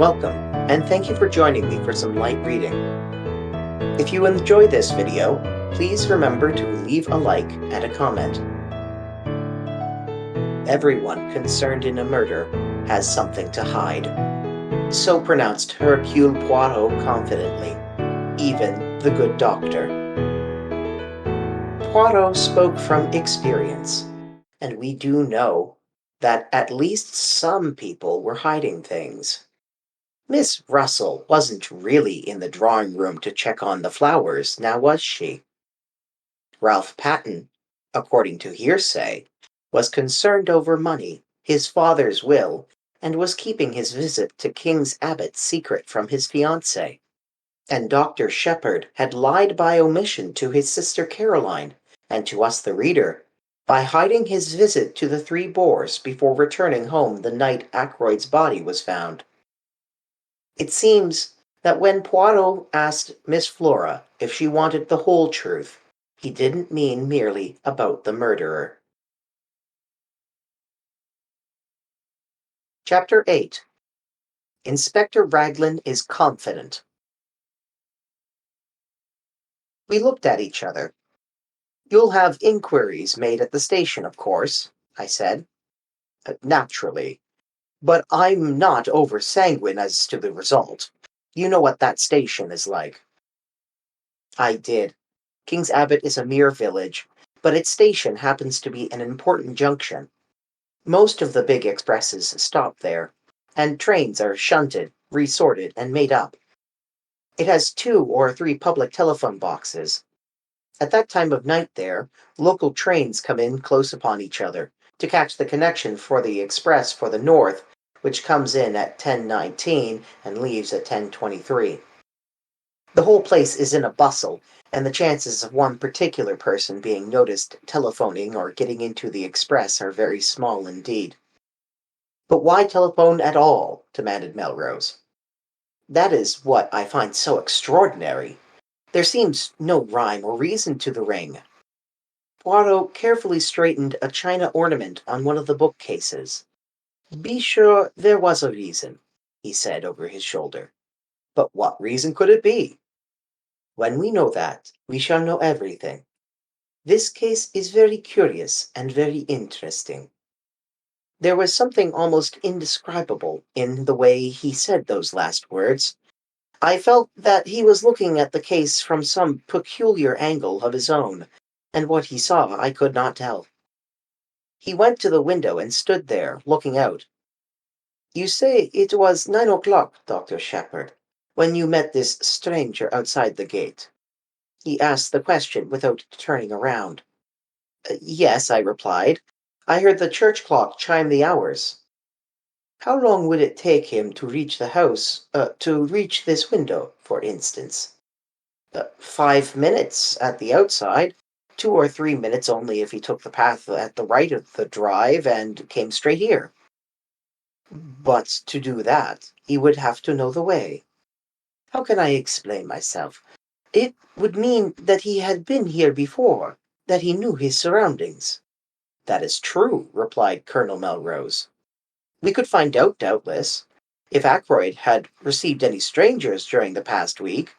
Welcome, and thank you for joining me for some light reading. If you enjoy this video, please remember to leave a like and a comment. Everyone concerned in a murder has something to hide. So pronounced Hercule Poirot confidently, even the good doctor. Poirot spoke from experience, and we do know that at least some people were hiding things. Miss Russell wasn't really in the drawing room to check on the flowers, now was she? Ralph Patten, according to hearsay, was concerned over money, his father's will, and was keeping his visit to King's Abbot secret from his fiancée. And Dr. Shepherd had lied by omission to his sister Caroline, and to us the reader, by hiding his visit to the Three Boars before returning home the night Ackroyd's body was found. It seems that when Poirot asked Miss Flora if she wanted the whole truth, he didn't mean merely about the murderer. Chapter 8. Inspector Raglan is confident. We looked at each other. "You'll have inquiries made at the station, of course," I said. "Naturally. But I'm not over-sanguine as to the result. You know what that station is like." I did. King's Abbot is a mere village, but its station happens to be an important junction. Most of the big expresses stop there, and trains are shunted, resorted, and made up. It has 2 or 3 public telephone boxes. At that time of night there, local trains come in close upon each other to catch the connection for the express for the north, which comes in at 10:19 and leaves at 10:23. The whole place is in a bustle, and the chances of one particular person being noticed telephoning or getting into the express are very small indeed. "But why telephone at all?" demanded Melrose. "That is what I find so extraordinary. There seems no rhyme or reason to the ring." Poirot carefully straightened a china ornament on one of the bookcases. "Be sure there was a reason," he said over his shoulder. "But what reason could it be?" "When we know that, we shall know everything. This case is very curious and very interesting." There was something almost indescribable in the way he said those last words. I felt that he was looking at the case from some peculiar angle of his own, and what he saw I could not tell. He went to the window and stood there, looking out. "You say it was 9 o'clock, Dr. Shepherd, when you met this stranger outside the gate?" He asked the question without turning around. "Yes," I replied. "I heard the church clock chime the hours." "How long would it take him to reach the house, to reach this window, for instance?" 5 minutes at the outside, 2 or 3 minutes only if he took the path at the right of the drive and came straight here." "But to do that, he would have to know the way." "How can I explain myself? It would mean that he had been here before, that he knew his surroundings." "That is true," replied Colonel Melrose. "We could find out, doubtless, if Ackroyd had received any strangers during the past week."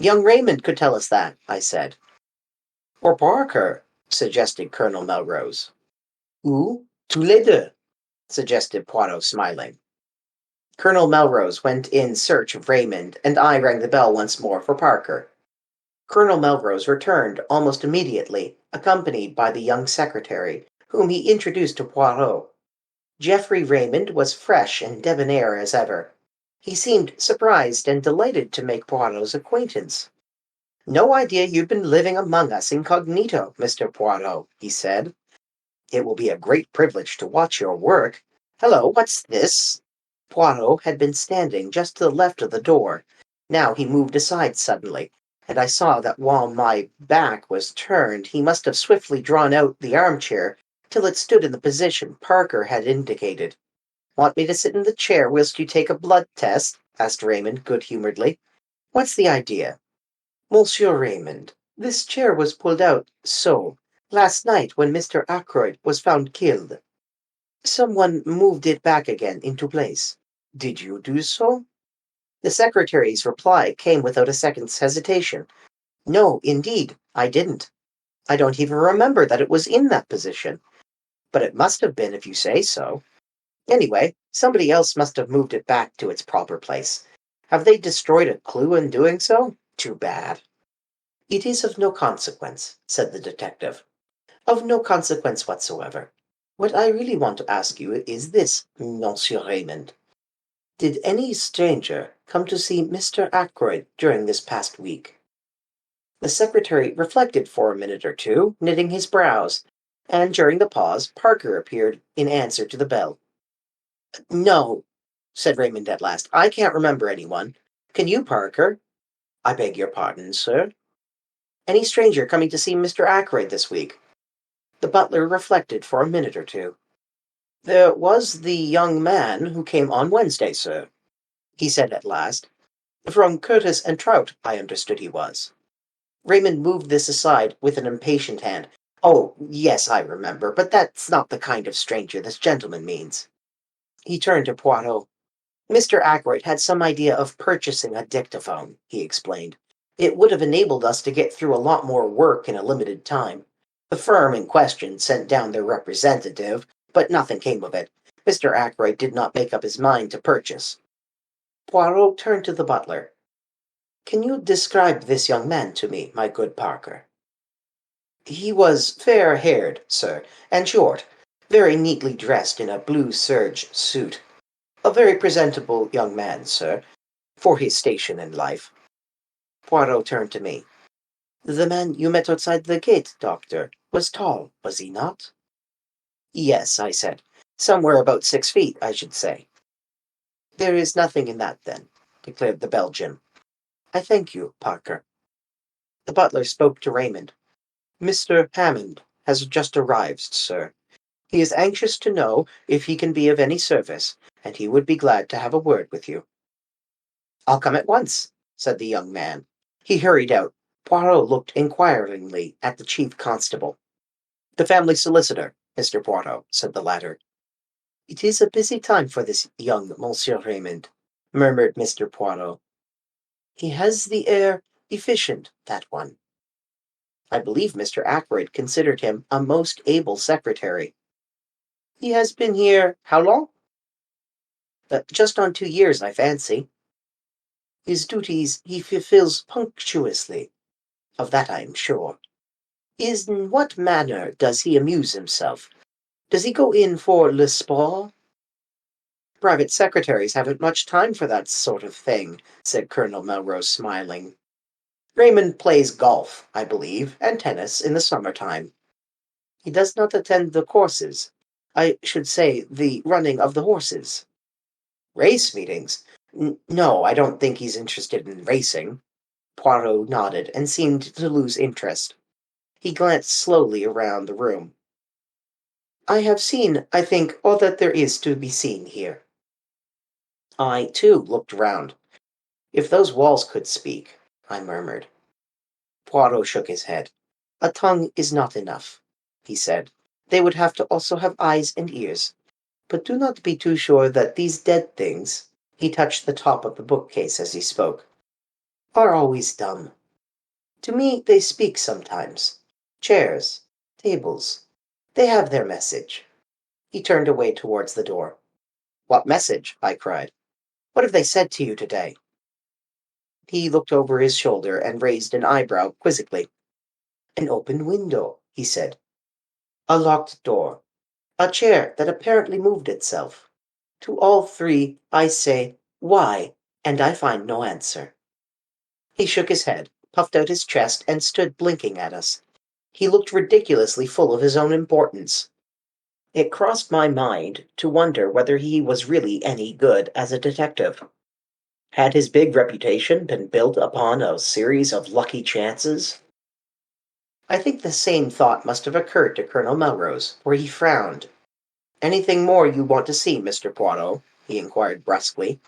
"Young Raymond could tell us that," I said. "Or Parker," suggested Colonel Melrose. "Ou tous les deux," suggested Poirot, smiling. Colonel Melrose went in search of Raymond, and I rang the bell once more for Parker. Colonel Melrose returned almost immediately, accompanied by the young secretary, whom he introduced to Poirot. Geoffrey Raymond was fresh and debonair as ever. He seemed surprised and delighted to make Poirot's acquaintance. "No idea you'd been living among us incognito, Mr. Poirot," he said. "It will be a great privilege to watch your work. Hello, what's this?" Poirot had been standing just to the left of the door. Now he moved aside suddenly, and I saw that while my back was turned, he must have swiftly drawn out the armchair till it stood in the position Parker had indicated. "Want me to sit in the chair whilst you take a blood test?" asked Raymond good-humouredly. "What's the idea?" "Monsieur Raymond, this chair was pulled out so, last night when Mr. Ackroyd was found killed. Someone moved it back again into place. Did you do so? The secretary's reply came without a second's hesitation. No, indeed, I didn't. I don't even remember that it was in that position. But it must have been if you say so. Anyway, somebody else must have moved it back to its proper place. Have they destroyed a clue in doing so? Too bad. It is of no consequence, said the detective. Of no consequence whatsoever. What I really want to ask you is this, Monsieur Raymond. Did any stranger come to see Mr. Ackroyd during this past week? The secretary reflected for a minute or two, knitting his brows, and during the pause Parker appeared in answer to the bell. No, said Raymond at last. I can't remember anyone. Can you, Parker? I beg your pardon, sir. Any stranger coming to see Mr. Ackroyd this week? The butler reflected for a minute or two. There was the young man who came on Wednesday, sir, he said at last. From Curtis and Trout, I understood he was. Raymond moved this aside with an impatient hand. Oh, yes, I remember, but that's not the kind of stranger this gentleman means. He turned to Poirot. Mr. Ackroyd had some idea of purchasing a dictaphone, he explained. It would have enabled us to get through a lot more work in a limited time. The firm in question sent down their representative, but nothing came of it. Mr. Ackroyd did not make up his mind to purchase. Poirot turned to the butler. Can you describe this young man to me, my good Parker? He was fair-haired, sir, and short, very neatly dressed in a blue serge suit. A very presentable young man, sir, for his station in life. Poirot turned to me. The man you met outside the gate, doctor, was tall, was he not? Yes, I said. Somewhere about 6 feet, I should say. There is nothing in that, then, declared the Belgian. I thank you, Parker. The butler spoke to Raymond. Mr. Hammond has just arrived, sir. He is anxious to know if he can be of any service, and he would be glad to have a word with you. I'll come at once, said the young man. He hurried out. Poirot looked inquiringly at the chief constable. The family solicitor, Mr. Poirot, said the latter. It is a busy time for this young Monsieur Raymond, murmured Mr. Poirot. He has the air efficient, that one. I believe Mr. Ackroyd considered him a most able secretary. He has been here how long? Just on 2 years, I fancy. His duties he fulfills punctuously. Of that I am sure. In what manner does he amuse himself? Does he go in for le sport? Private secretaries haven't much time for that sort of thing, said Colonel Melrose, smiling. Raymond plays golf, I believe, and tennis in the summer-time. He does not attend the courses. I should say the running of the horses. Race meetings? No, I don't think he's interested in racing. Poirot nodded and seemed to lose interest. He glanced slowly around the room. I have seen, I think, all that there is to be seen here. I, too, looked round. If those walls could speak, I murmured. Poirot shook his head. A tongue is not enough, he said. They would have to also have eyes and ears. But do not be too sure that these dead things, he touched the top of the bookcase as he spoke, are always dumb. To me they speak sometimes. Chairs, tables, they have their message. He turned away towards the door. What message? I cried. What have they said to you today? He looked over his shoulder and raised an eyebrow quizzically. An open window, he said. A locked door. A chair that apparently moved itself. To all three I say, why? And I find no answer. He shook his head, puffed out his chest, and stood blinking at us. He looked ridiculously full of his own importance. It crossed my mind to wonder whether he was really any good as a detective. Had his big reputation been built upon a series of lucky chances? I think the same thought must have occurred to Colonel Melrose, for he frowned. Anything more you want to see, Mr. Poirot? He inquired brusquely.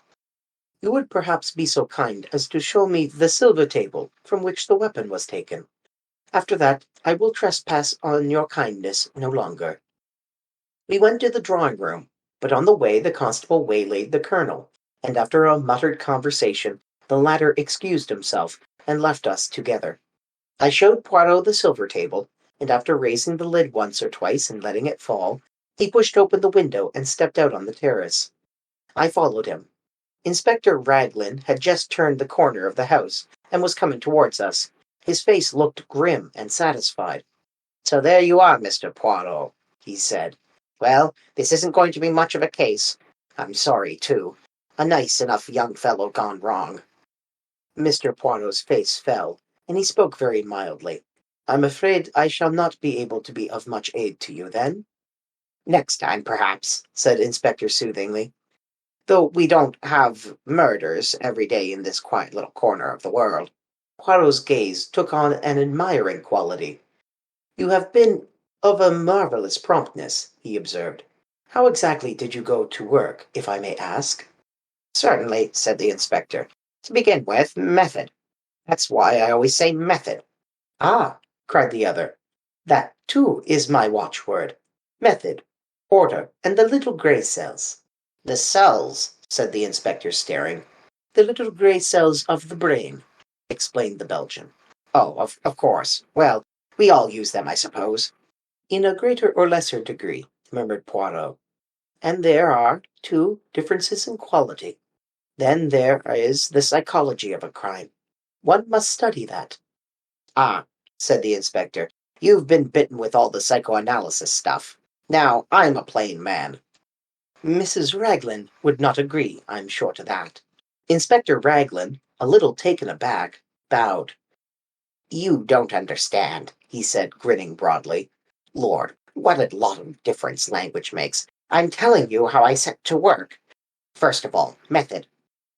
You would perhaps be so kind as to show me the silver table from which the weapon was taken. After that, I will trespass on your kindness no longer. We went to the drawing-room, but on the way the constable waylaid the colonel, and after a muttered conversation, the latter excused himself and left us together. I showed Poirot the silver table, and after raising the lid once or twice and letting it fall, he pushed open the window and stepped out on the terrace. I followed him. Inspector Raglan had just turned the corner of the house and was coming towards us. His face looked grim and satisfied. "So there you are, Mr. Poirot," he said. "Well, this isn't going to be much of a case. I'm sorry, too. A nice enough young fellow gone wrong." Mr. Poirot's face fell, and he spoke very mildly. "I'm afraid I shall not be able to be of much aid to you, then?" "Next time, perhaps," said Inspector soothingly. "Though we don't have murders every day in this quiet little corner of the world." Poirot's gaze took on an admiring quality. "You have been of a marvelous promptness," he observed. "How exactly did you go to work, if I may ask?" "Certainly," said the inspector. "To begin with, method. That's why I always say method." "Ah!" cried the other. "That, too, is my watchword. Method, order, and the little grey cells." "The cells," said the inspector, staring. "The little grey cells of the brain," explained the Belgian. "Oh, of course. Well, we all use them, I suppose." "In a greater or lesser degree," murmured Poirot. "And there are, too, differences in quality. Then there is the psychology of a crime. One must study that." "Ah," said the inspector, "you've been bitten with all the psychoanalysis stuff. Now, I'm a plain man." Mrs. Raglan would not agree, I'm sure to that. Inspector Raglan, a little taken aback, bowed. "You don't understand," he said, grinning broadly. "Lord, what a lot of difference language makes. I'm telling you how I set to work. First of all, method.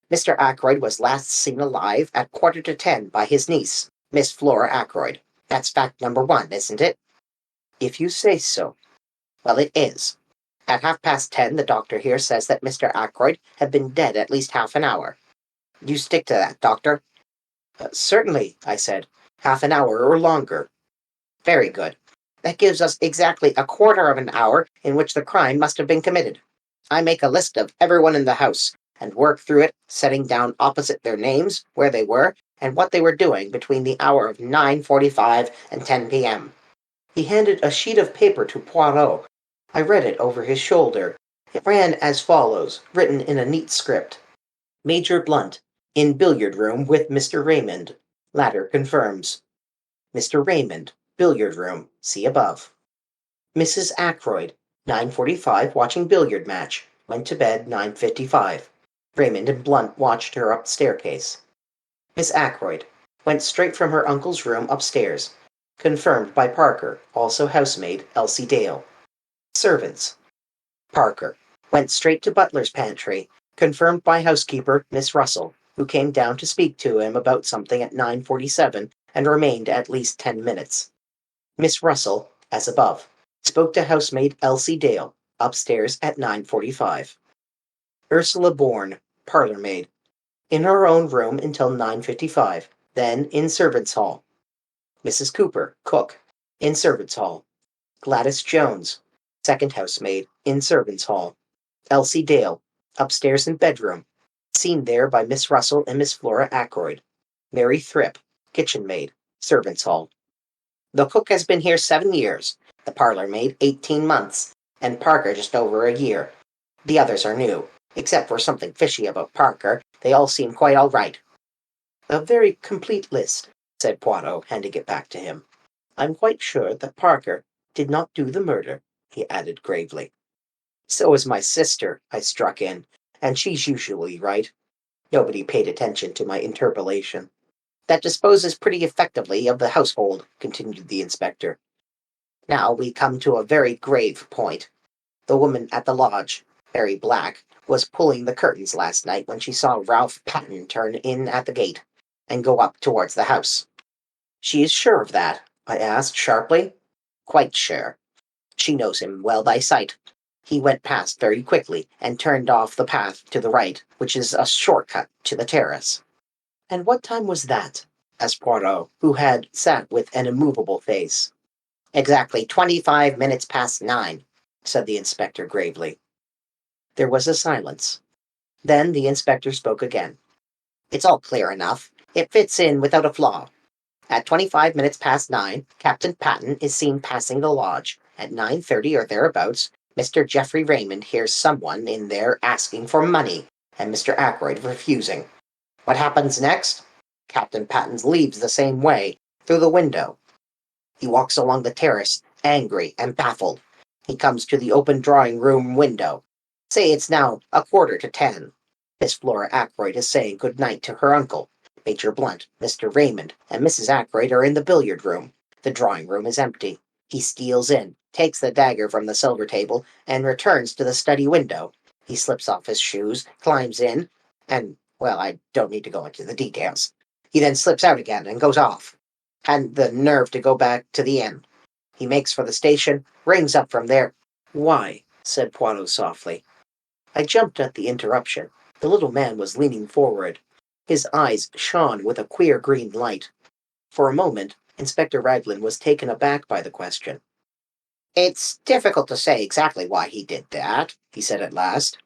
Mr. Ackroyd was last seen alive at 9:45 by his niece, Miss Flora Ackroyd. That's fact number one, isn't it?" "If you say so." "Well, it is. At 10:30, the doctor here says that Mr. Ackroyd had been dead at least half an hour. You stick to that, doctor?" "Certainly," I said. "Half an hour or longer." "Very good. That gives us exactly a quarter of an hour in which the crime must have been committed. I make a list of everyone in the house, and work through it, setting down opposite their names, where they were, and what they were doing between the hour of 9:45 and 10 p.m. He handed a sheet of paper to Poirot. I read it over his shoulder. It ran as follows, written in a neat script. "Major Blunt, in billiard room with Mr. Raymond. Latter confirms. Mr. Raymond, billiard room, see above. Mrs. Ackroyd, 9:45, watching billiard match. Went to bed 9:55. Raymond and Blunt watched her up staircase. Miss Ackroyd went straight from her uncle's room upstairs. Confirmed by Parker, also housemaid Elsie Dale. Servants. Parker went straight to butler's pantry. Confirmed by housekeeper Miss Russell, who came down to speak to him about something at 9:47 and remained at least 10 minutes. Miss Russell, as above, spoke to housemaid Elsie Dale, upstairs at 9:45. Ursula Bourne, parlour maid, in her own room until 9:55, then in servants' hall. Mrs. Cooper, cook, in servants' hall. Gladys Jones, second housemaid, in servants' hall. Elsie Dale, upstairs in bedroom, seen there by Miss Russell and Miss Flora Ackroyd. Mary Thripp, kitchen maid, servants' hall. The cook has been here 7 years, the parlour maid 18 months, and Parker just over a year. The others are new. Except for something fishy about Parker, they all seem quite all right." "A very complete list," said Poirot, handing it back to him. "I'm quite sure that Parker did not do the murder," he added gravely. "So is my sister," I struck in, "and she's usually right." Nobody paid attention to my interpolation. "That disposes pretty effectively of the household," continued the inspector. "Now we come to a very grave point. The woman at the lodge, very black, was pulling the curtains last night when she saw Ralph Patton turn in at the gate and go up towards the house." "She is sure of that?" I asked sharply. "Quite sure. She knows him well by sight. He went past very quickly and turned off the path to the right, which is a short-cut to the terrace." "And what time was that?" asked Poirot, who had sat with an immovable face. "Exactly 25 minutes past 9, said the inspector gravely. There was a silence. Then the inspector spoke again. "It's all clear enough. It fits in without a flaw. At 25 minutes past 9, Captain Patton is seen passing the lodge. At 9:30 or thereabouts, Mr. Geoffrey Raymond hears someone in there asking for money, and Mr. Ackroyd refusing. What happens next? Captain Patton leaves the same way, through the window. He walks along the terrace, angry and baffled. He comes to the open drawing-room window. Say it's now 9:15. Miss Flora Ackroyd is saying good night to her uncle. Major Blunt, Mr. Raymond, and Mrs. Ackroyd are in the billiard-room. The drawing-room is empty. He steals in, takes the dagger from the silver table, and returns to the study window. He slips off his shoes, climbs in, and, well, I don't need to go into the details. He then slips out again and goes off. Hadn't the nerve to go back to the inn. He makes for the station, rings up from there. Why? Said Poirot softly. I jumped at the interruption. The little man was leaning forward. His eyes shone with a queer green light. For a moment, Inspector Raglan was taken aback by the question. It's difficult to say exactly why he did that, he said at last.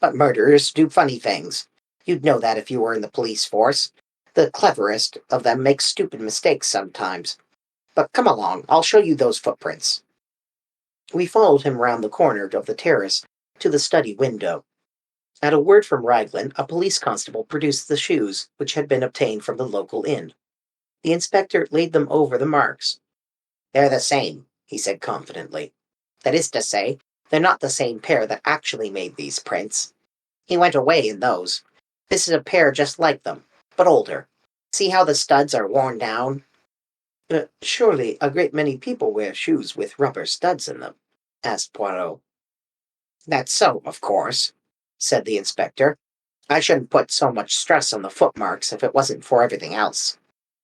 But murderers do funny things. You'd know that if you were in the police force. The cleverest of them make stupid mistakes sometimes. But come along, I'll show you those footprints. We followed him round the corner of the terrace to the study window. At a word from Raglan, a police constable produced the shoes, which had been obtained from the local inn. The inspector laid them over the marks. They're the same, he said confidently. That is to say, they're not the same pair that actually made these prints. He went away in those. This is a pair just like them, but older. See how the studs are worn down? Surely a great many people wear shoes with rubber studs in them, asked Poirot. That's so, of course, said the inspector. I shouldn't put so much stress on the footmarks if it wasn't for everything else.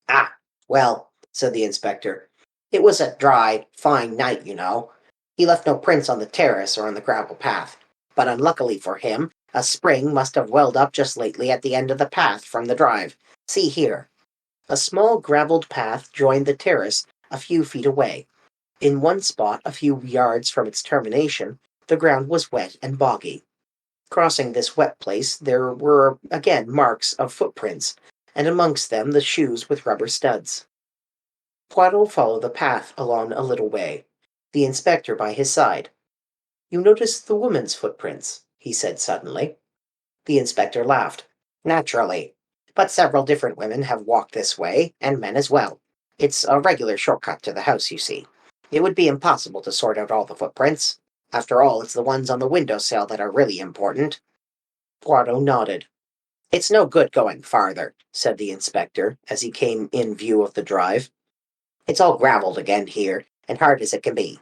Ah, well, said the inspector. It was a dry, fine night, you know. He left no prints on the terrace or on the gravel path. But unluckily for him, a spring must have welled up just lately at the end of the path from the drive. See here. A small gravelled path joined the terrace a few feet away. In one spot, a few yards from its termination, the ground was wet and boggy. Crossing this wet place, there were again marks of footprints, and amongst them the shoes with rubber studs. Poirot followed the path along a little way, the inspector by his side. You notice the woman's footprints, he said suddenly. The inspector laughed. Naturally. But several different women have walked this way, and men as well. It's a regular shortcut to the house, you see. It would be impossible to sort out all the footprints. After all, it's the ones on the windowsill that are really important. Poirot nodded. It's no good going farther, said the inspector, as he came in view of the drive. It's all gravelled again here, and hard as it can be.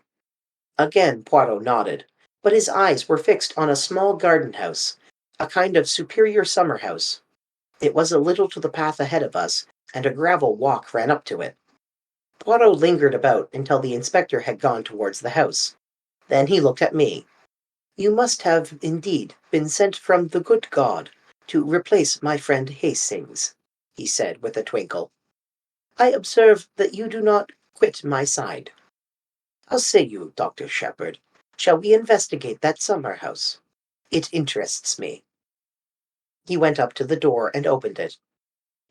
Again Poirot nodded, but his eyes were fixed on a small garden house, a kind of superior summer house. It was a little to the path ahead of us, and a gravel walk ran up to it. Poirot lingered about until the inspector had gone towards the house. Then he looked at me. You must have, indeed, been sent from the good God to replace my friend Hastings, he said with a twinkle. I observe that you do not quit my side. How say you, Dr. Shepherd? Shall we investigate that summer house? It interests me. He went up to the door and opened it.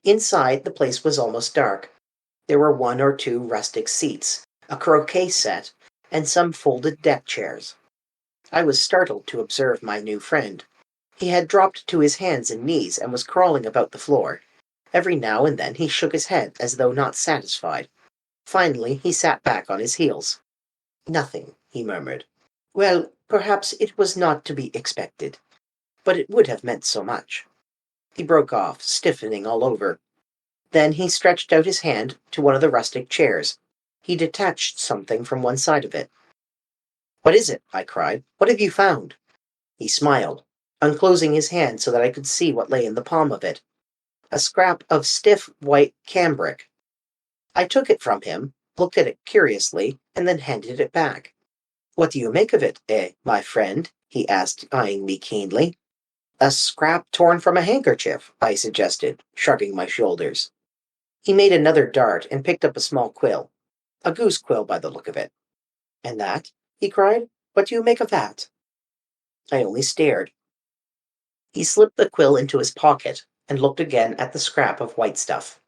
Inside, the place was almost dark. There were one or two rustic seats, a croquet set, and some folded deck chairs. I was startled to observe my new friend. He had dropped to his hands and knees and was crawling about the floor. Every now and then he shook his head as though not satisfied. Finally he sat back on his heels. Nothing, he murmured. Well, perhaps it was not to be expected. But it would have meant so much. He broke off, stiffening all over. Then he stretched out his hand to one of the rustic chairs. He detached something from one side of it. What is it? I cried. What have you found? He smiled, unclosing his hand so that I could see what lay in the palm of it. A scrap of stiff white cambric. I took it from him, looked at it curiously, and then handed it back. What do you make of it, my friend? He asked, eyeing me keenly. A scrap torn from a handkerchief, I suggested, shrugging my shoulders. He made another dart and picked up a small quill. A goose quill by the look of it. And that? He cried. What do you make of that? I only stared. He slipped the quill into his pocket and looked again at the scrap of white stuff.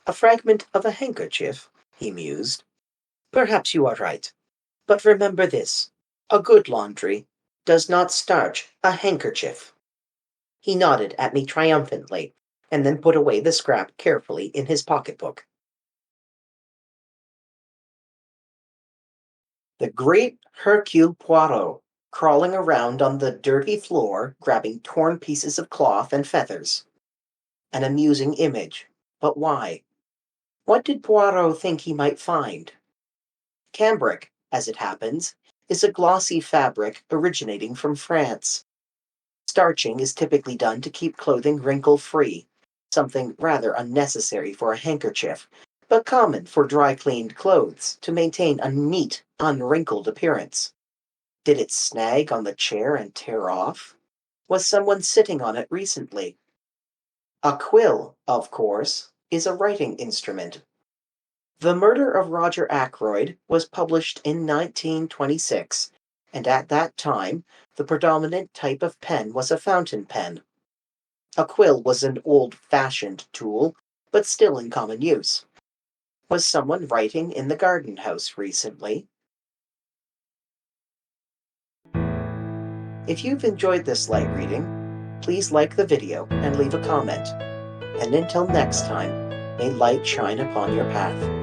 A fragment of a handkerchief, he mused. Perhaps you are right. But remember this. A good laundry does not starch a handkerchief. He nodded at me triumphantly, and then put away the scrap carefully in his pocketbook. The great Hercule Poirot, crawling around on the dirty floor, grabbing torn pieces of cloth and feathers. An amusing image. But why? What did Poirot think he might find? Cambric, as it happens, is a glossy fabric originating from France. Starching is typically done to keep clothing wrinkle-free, something rather unnecessary for a handkerchief, but common for dry-cleaned clothes to maintain a neat, unwrinkled appearance. Did it snag on the chair and tear off? Was someone sitting on it recently? A quill, of course, is a writing instrument. The Murder of Roger Ackroyd was published in 1926, and at that time, the predominant type of pen was a fountain pen. A quill was an old-fashioned tool, but still in common use. Was someone writing in the garden house recently? If you've enjoyed this light reading, please like the video and leave a comment. And until next time, may light shine upon your path.